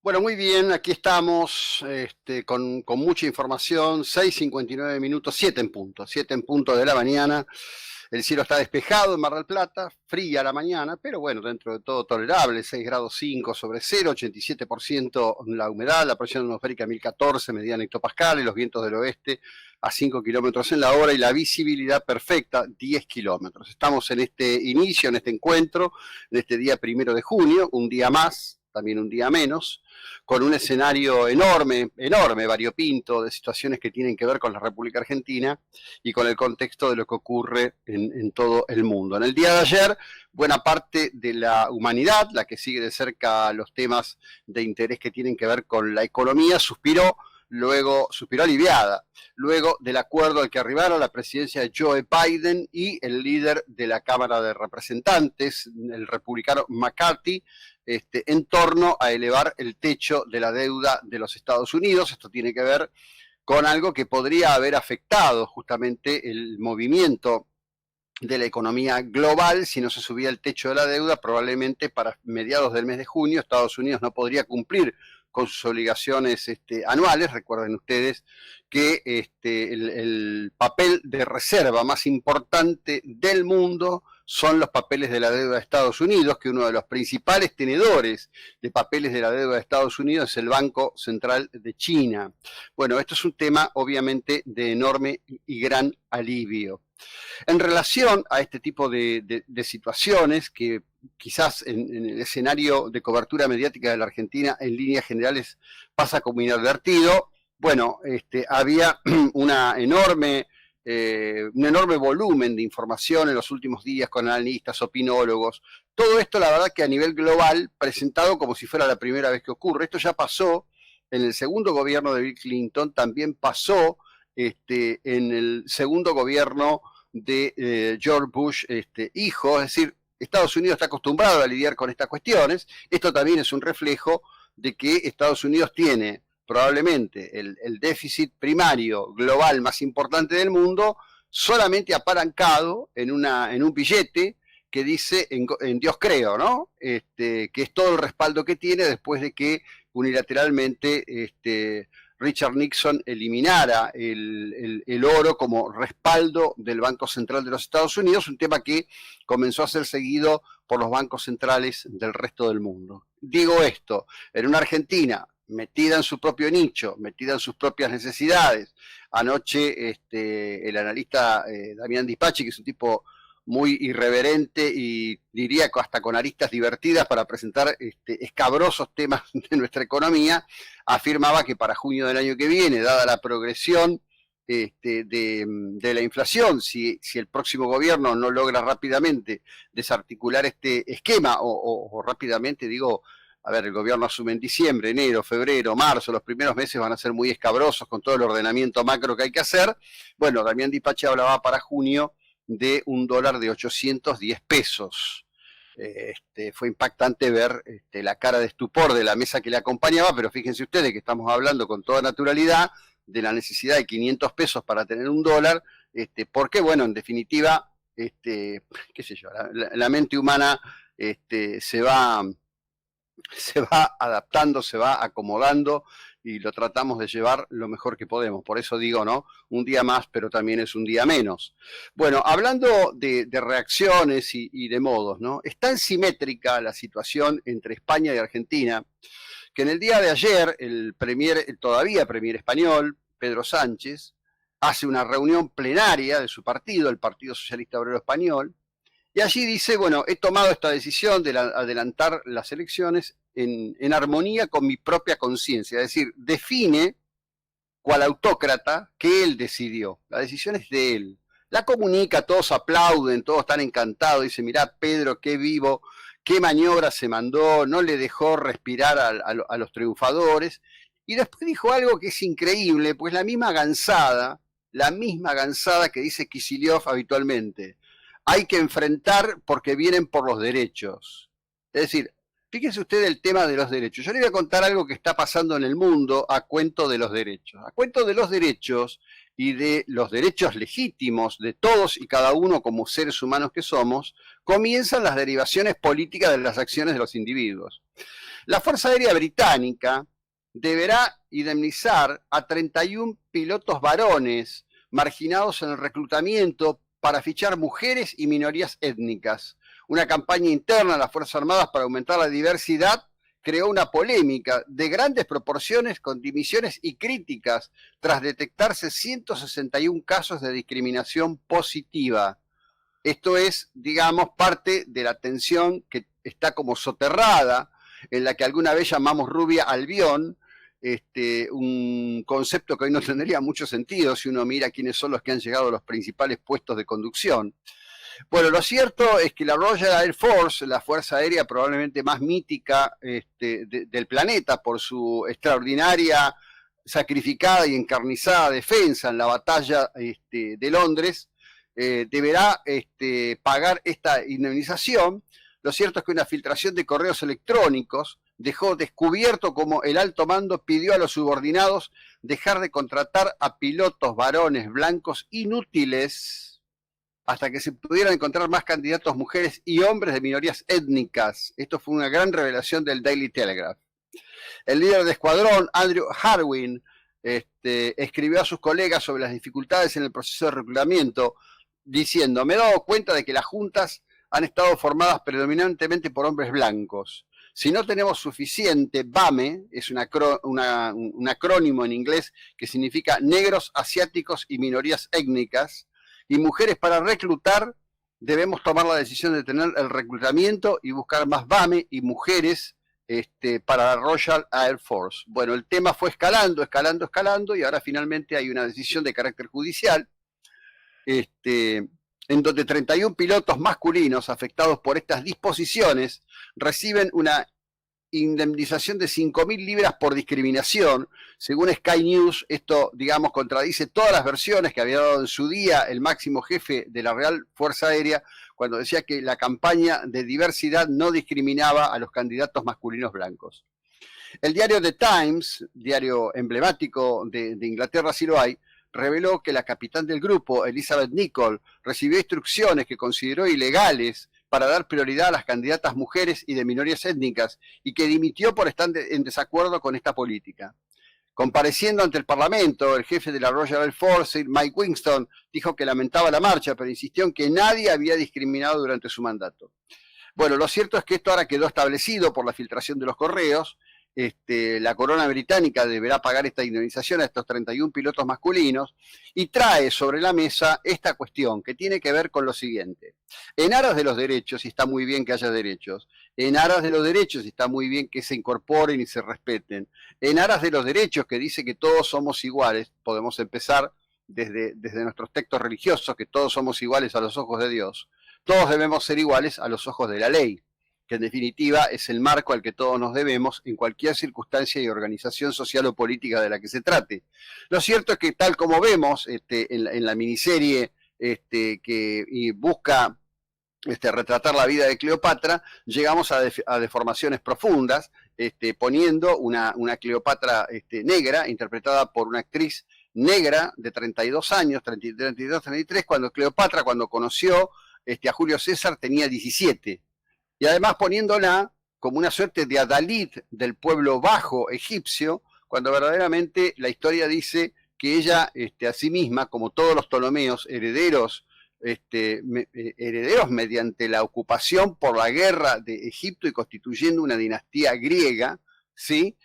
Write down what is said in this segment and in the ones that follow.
Bueno, muy bien, aquí estamos con mucha información, 6:59 minutos, 7 en punto de la mañana. El cielo está despejado en Mar del Plata, fría la mañana, pero bueno, dentro de todo tolerable, 6 grados 5 sobre cero, 87% la humedad, la presión atmosférica 1014 mediana hectopascales, los vientos del oeste a 5 kilómetros en la hora y la visibilidad perfecta 10 kilómetros. Estamos en este inicio, en este encuentro, en este día 1 de junio, un día más, también un día menos, con un escenario enorme, enorme, variopinto, de situaciones que tienen que ver con la República Argentina y con el contexto de lo que ocurre en todo el mundo. En el día de ayer, buena parte de la humanidad, la que sigue de cerca los temas de interés que tienen que ver con la economía, suspiró aliviada, luego del acuerdo al que arribaron la presidencia de Joe Biden y el líder de la Cámara de Representantes, el republicano McCarthy, en torno a elevar el techo de la deuda de los Estados Unidos. Esto tiene que ver con algo que podría haber afectado justamente el movimiento de la economía global. Si no se subía el techo de la deuda, probablemente para mediados del mes de junio Estados Unidos no podría cumplir con sus obligaciones anuales. Recuerden ustedes que el papel de reserva más importante del mundo son los papeles de la deuda de Estados Unidos, que uno de los principales tenedores de papeles de la deuda de Estados Unidos es el Banco Central de China. Bueno, esto es un tema obviamente de enorme y gran alivio. En relación a este tipo de situaciones que quizás en el escenario de cobertura mediática de la Argentina en líneas generales pasa como inadvertido, bueno, había un enorme volumen de información en los últimos días con analistas, opinólogos, todo esto la verdad que a nivel global presentado como si fuera la primera vez que ocurre. Esto ya pasó en el segundo gobierno de Bill Clinton, también pasó en el segundo gobierno de George Bush hijo. Es decir, Estados Unidos está acostumbrado a lidiar con estas cuestiones. Esto también es un reflejo de que Estados Unidos tiene probablemente el déficit primario global más importante del mundo, solamente apalancado en un billete que dice en Dios creo, ¿no? Que es todo el respaldo que tiene después de que unilateralmente Richard Nixon eliminara el oro como respaldo del Banco Central de los Estados Unidos, un tema que comenzó a ser seguido por los bancos centrales del resto del mundo. Digo esto, en una Argentina metida en su propio nicho, metida en sus propias necesidades. Anoche el analista Damián Dispacchi, que es un tipo muy irreverente y diría hasta con aristas divertidas para presentar escabrosos temas de nuestra economía, afirmaba que para junio del año que viene, dada la progresión de la inflación, si el próximo gobierno no logra rápidamente desarticular este esquema, o rápidamente digo, a ver, el gobierno asume en diciembre, enero, febrero, marzo, los primeros meses van a ser muy escabrosos con todo el ordenamiento macro que hay que hacer. Bueno, Damián Dispacchi hablaba para junio de un dólar de 810 pesos. Fue impactante ver la cara de estupor de la mesa que le acompañaba, pero fíjense ustedes que estamos hablando con toda naturalidad de la necesidad de 500 pesos para tener un dólar, porque, bueno, en definitiva, qué sé yo, la mente humana se va adaptando, se va acomodando y lo tratamos de llevar lo mejor que podemos. Por eso digo, ¿no? Un día más, pero también es un día menos. Bueno, hablando de reacciones y de modos, ¿no? Es tan simétrica la situación entre España y Argentina que en el día de ayer el todavía premier español, Pedro Sánchez, hace una reunión plenaria de su partido, el Partido Socialista Obrero Español, y allí dice, bueno, he tomado esta decisión de adelantar las elecciones en armonía con mi propia conciencia. Es decir, define cual autócrata que él decidió. La decisión es de él. La comunica, todos aplauden, todos están encantados. Dice, mirá, Pedro, qué vivo, qué maniobra se mandó, no le dejó respirar a los triunfadores. Y después dijo algo que es increíble, pues la misma gansada que dice Kicillof habitualmente. Hay que enfrentar porque vienen por los derechos. Es decir, fíjese usted el tema de los derechos. Yo le voy a contar algo que está pasando en el mundo a cuento de los derechos. A cuento de los derechos y de los derechos legítimos de todos y cada uno como seres humanos que somos, comienzan las derivaciones políticas de las acciones de los individuos. La Fuerza Aérea Británica deberá indemnizar a 31 pilotos varones marginados en el reclutamiento para fichar mujeres y minorías étnicas. Una campaña interna de las Fuerzas Armadas para aumentar la diversidad creó una polémica de grandes proporciones con dimisiones y críticas tras detectarse 161 casos de discriminación positiva. Esto es, digamos, parte de la tensión que está como soterrada, en la que alguna vez llamamos rubia albión, un concepto que hoy no tendría mucho sentido si uno mira quiénes son los que han llegado a los principales puestos de conducción. Bueno, lo cierto es que la Royal Air Force, la fuerza aérea probablemente más mítica del planeta por su extraordinaria, sacrificada y encarnizada defensa en la batalla de Londres, deberá pagar esta indemnización. Lo cierto es que una filtración de correos electrónicos dejó descubierto cómo el alto mando pidió a los subordinados dejar de contratar a pilotos varones blancos inútiles hasta que se pudieran encontrar más candidatos mujeres y hombres de minorías étnicas. Esto fue una gran revelación del Daily Telegraph. El líder de escuadrón, Andrew Harwin, escribió a sus colegas sobre las dificultades en el proceso de reclutamiento, diciendo: me he dado cuenta de que las juntas han estado formadas predominantemente por hombres blancos. Si no tenemos suficiente BAME, es un acrónimo en inglés que significa negros, asiáticos y minorías étnicas, y mujeres para reclutar, debemos tomar la decisión de tener el reclutamiento y buscar más BAME y mujeres para la Royal Air Force. Bueno, el tema fue escalando, y ahora finalmente hay una decisión de carácter judicial, en donde 31 pilotos masculinos afectados por estas disposiciones reciben una indemnización de 5.000 libras por discriminación. Según Sky News, esto, digamos, contradice todas las versiones que había dado en su día el máximo jefe de la Real Fuerza Aérea cuando decía que la campaña de diversidad no discriminaba a los candidatos masculinos blancos. El diario The Times, diario emblemático de Inglaterra si lo hay, reveló que la capitán del grupo, Elizabeth Nicol, recibió instrucciones que consideró ilegales para dar prioridad a las candidatas mujeres y de minorías étnicas, y que dimitió por estar en desacuerdo con esta política. Compareciendo ante el Parlamento, el jefe de la Royal Air Force, Mike Winston, dijo que lamentaba la marcha, pero insistió en que nadie había discriminado durante su mandato. Bueno, lo cierto es que esto ahora quedó establecido por la filtración de los correos. La corona británica deberá pagar esta indemnización a estos 31 pilotos masculinos, y trae sobre la mesa esta cuestión que tiene que ver con lo siguiente. En aras de los derechos, y está muy bien que haya derechos, en aras de los derechos, y está muy bien que se incorporen y se respeten, en aras de los derechos que dice que todos somos iguales, podemos empezar desde nuestros textos religiosos, que todos somos iguales a los ojos de Dios, todos debemos ser iguales a los ojos de la ley, que en definitiva es el marco al que todos nos debemos en cualquier circunstancia y organización social o política de la que se trate. Lo cierto es que, tal como vemos en la miniserie que busca retratar la vida de Cleopatra, llegamos a deformaciones profundas, poniendo una Cleopatra negra, interpretada por una actriz negra de 32 años, 32, 33, cuando Cleopatra, cuando conoció a Julio César, tenía 17. Y además poniéndola como una suerte de adalid del pueblo bajo egipcio, cuando verdaderamente la historia dice que ella, a sí misma, como todos los Ptolomeos, herederos mediante la ocupación por la guerra de Egipto y constituyendo una dinastía griega, ¿sí?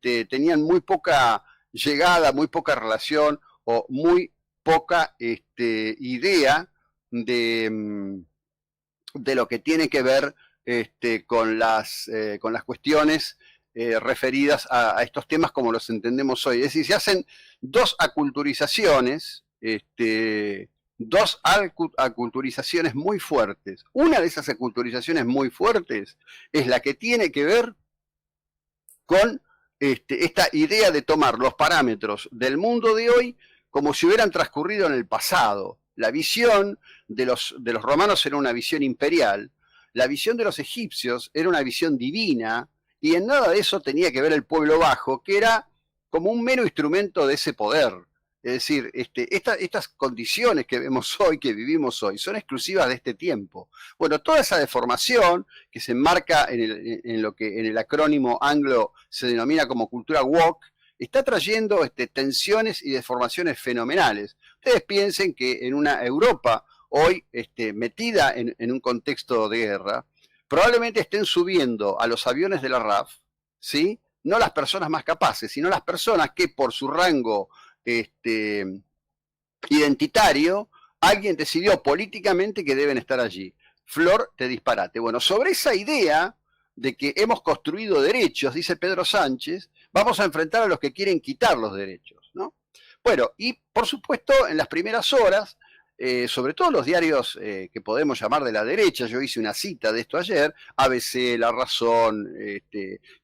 Tenían muy poca llegada, muy poca relación o muy poca idea de lo que tiene que ver con las cuestiones referidas a estos temas como los entendemos hoy. Es decir, se hacen dos aculturizaciones, dos aculturizaciones muy fuertes. Una de esas aculturizaciones muy fuertes es la que tiene que ver con esta idea de tomar los parámetros del mundo de hoy como si hubieran transcurrido en el pasado. La visión de los romanos era una visión imperial, la visión de los egipcios era una visión divina, y en nada de eso tenía que ver el pueblo bajo, que era como un mero instrumento de ese poder. Es decir, estas condiciones que vemos hoy, que vivimos hoy, son exclusivas de este tiempo. Bueno, toda esa deformación que se enmarca en lo que en el acrónimo anglo se denomina como cultura woke, está trayendo tensiones y deformaciones fenomenales. Ustedes piensen que en una Europa hoy metida en un contexto de guerra, probablemente estén subiendo a los aviones de la RAF, ¿sí? No las personas más capaces, sino las personas que por su rango identitario, alguien decidió políticamente que deben estar allí. Flor de disparate. Bueno, sobre esa idea de que hemos construido derechos, dice Pedro Sánchez, vamos a enfrentar a los que quieren quitar los derechos, ¿no? Bueno, y por supuesto, en las primeras horas, sobre todo los diarios que podemos llamar de la derecha, yo hice una cita de esto ayer, ABC, La Razón,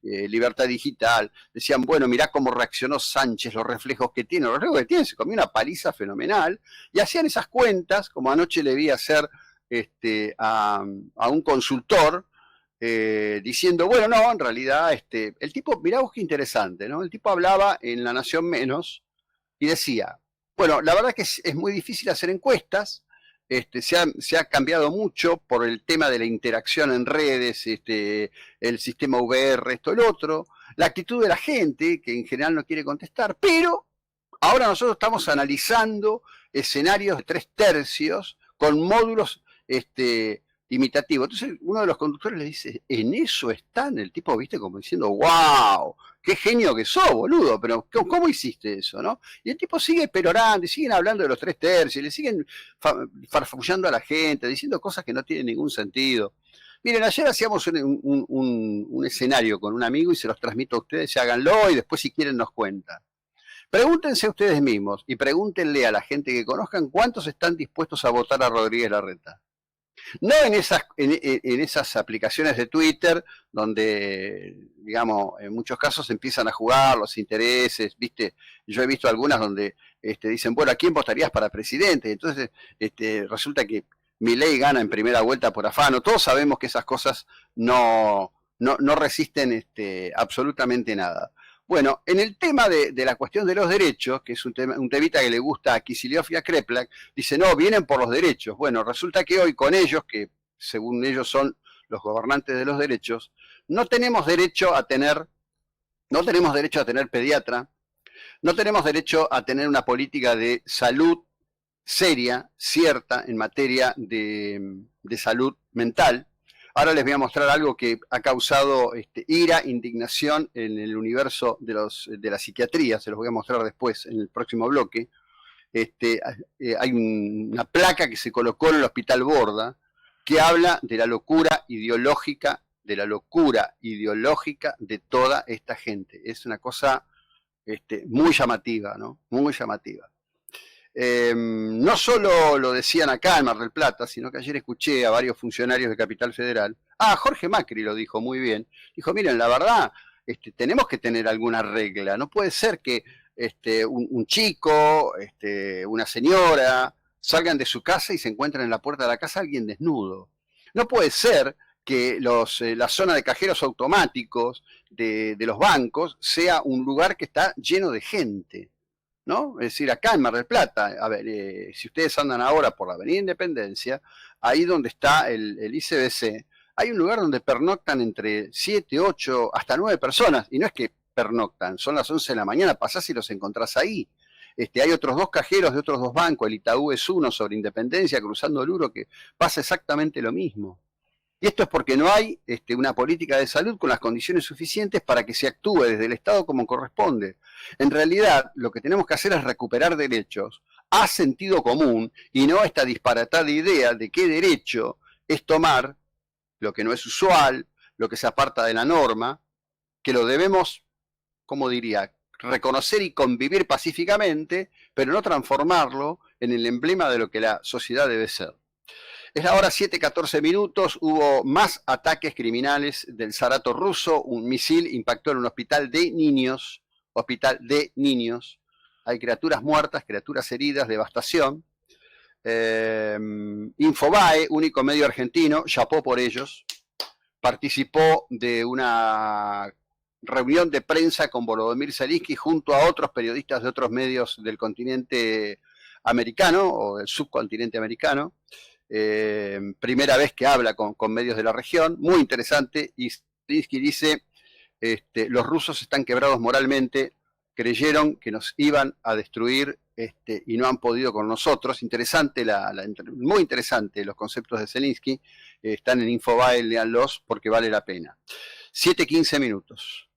Libertad Digital, decían, bueno, mirá cómo reaccionó Sánchez, los reflejos que tiene, se comió una paliza fenomenal, y hacían esas cuentas, como anoche le vi hacer a un consultor, diciendo, bueno, no, en realidad, el tipo, mirá vos qué interesante, ¿no? El tipo hablaba en La Nación Menos y decía, bueno, la verdad es que es muy difícil hacer encuestas, se ha cambiado mucho por el tema de la interacción en redes, el sistema VR, esto, el otro, la actitud de la gente, que en general no quiere contestar, pero ahora nosotros estamos analizando escenarios de 3/3 con módulos imitativos. Entonces uno de los conductores le dice, en eso están, el tipo, viste, como diciendo, wow, qué genio que sos, boludo, pero ¿cómo hiciste eso, no? Y el tipo sigue perorando y siguen hablando de los 3/3, le siguen farfullando a la gente, diciendo cosas que no tienen ningún sentido. Miren, ayer hacíamos un escenario con un amigo y se los transmito a ustedes, y háganlo y después si quieren nos cuentan. Pregúntense ustedes mismos y pregúntenle a la gente que conozcan cuántos están dispuestos a votar a Rodríguez Larreta. No en esas aplicaciones de Twitter donde, digamos, en muchos casos empiezan a jugar los intereses, ¿viste? Yo he visto algunas donde dicen, bueno, ¿a quién votarías para presidente? Entonces resulta que Milei gana en primera vuelta por afano. Todos sabemos que esas cosas no resisten absolutamente nada. Bueno, en el tema de la cuestión de los derechos, que es un temita que le gusta a Kicillof y a Kreplak, dice, no, vienen por los derechos. Bueno, resulta que hoy con ellos, que según ellos son los gobernantes de los derechos, no tenemos derecho a tener pediatra, no tenemos derecho a tener una política de salud seria, cierta, en materia de salud mental. Ahora les voy a mostrar algo que ha causado ira, indignación en el universo de la psiquiatría, se los voy a mostrar después en el próximo bloque. Hay una placa que se colocó en el Hospital Borda que habla de la locura ideológica de toda esta gente. Es una cosa muy llamativa, ¿no? Muy llamativa. No solo lo decían acá en Mar del Plata, sino que ayer escuché a varios funcionarios de Capital Federal. Jorge Macri lo dijo muy bien. Dijo, miren, la verdad, tenemos que tener alguna regla. No puede ser que un chico, una señora, salgan de su casa y se encuentren en la puerta de la casa alguien desnudo. No puede ser que la zona de cajeros automáticos de los bancos sea un lugar que está lleno de gente, ¿no? Es decir, acá en Mar del Plata, a ver, si ustedes andan ahora por la Avenida Independencia, ahí donde está el ICBC, hay un lugar donde pernoctan entre 7, 8, hasta 9 personas, y no es que pernoctan, son las 11 de la mañana, pasás y los encontrás ahí. Hay otros 2 cajeros de otros 2 bancos, el Itaú es uno sobre Independencia, cruzando el Uro, que pasa exactamente lo mismo. Y esto es porque no hay una política de salud con las condiciones suficientes para que se actúe desde el Estado como corresponde. En realidad, lo que tenemos que hacer es recuperar derechos a sentido común y no esta disparatada idea de qué derecho es tomar lo que no es usual, lo que se aparta de la norma, que lo debemos, como diría, reconocer y convivir pacíficamente, pero no transformarlo en el emblema de lo que la sociedad debe ser. Es la hora 7:14, hubo más ataques criminales del Zarato ruso, un misil impactó en un hospital de niños, hay criaturas muertas, criaturas heridas, devastación. Infobae, único medio argentino, chapó por ellos, participó de una reunión de prensa con Volodymyr Zelensky junto a otros periodistas de otros medios del continente americano o del subcontinente americano. Primera vez que habla con medios de la región, muy interesante, y Zelensky dice, los rusos están quebrados moralmente, creyeron que nos iban a destruir y no han podido con nosotros. Interesante, muy interesante los conceptos de Zelensky, están en Infobae, léanlos porque vale la pena. 7:15 minutos.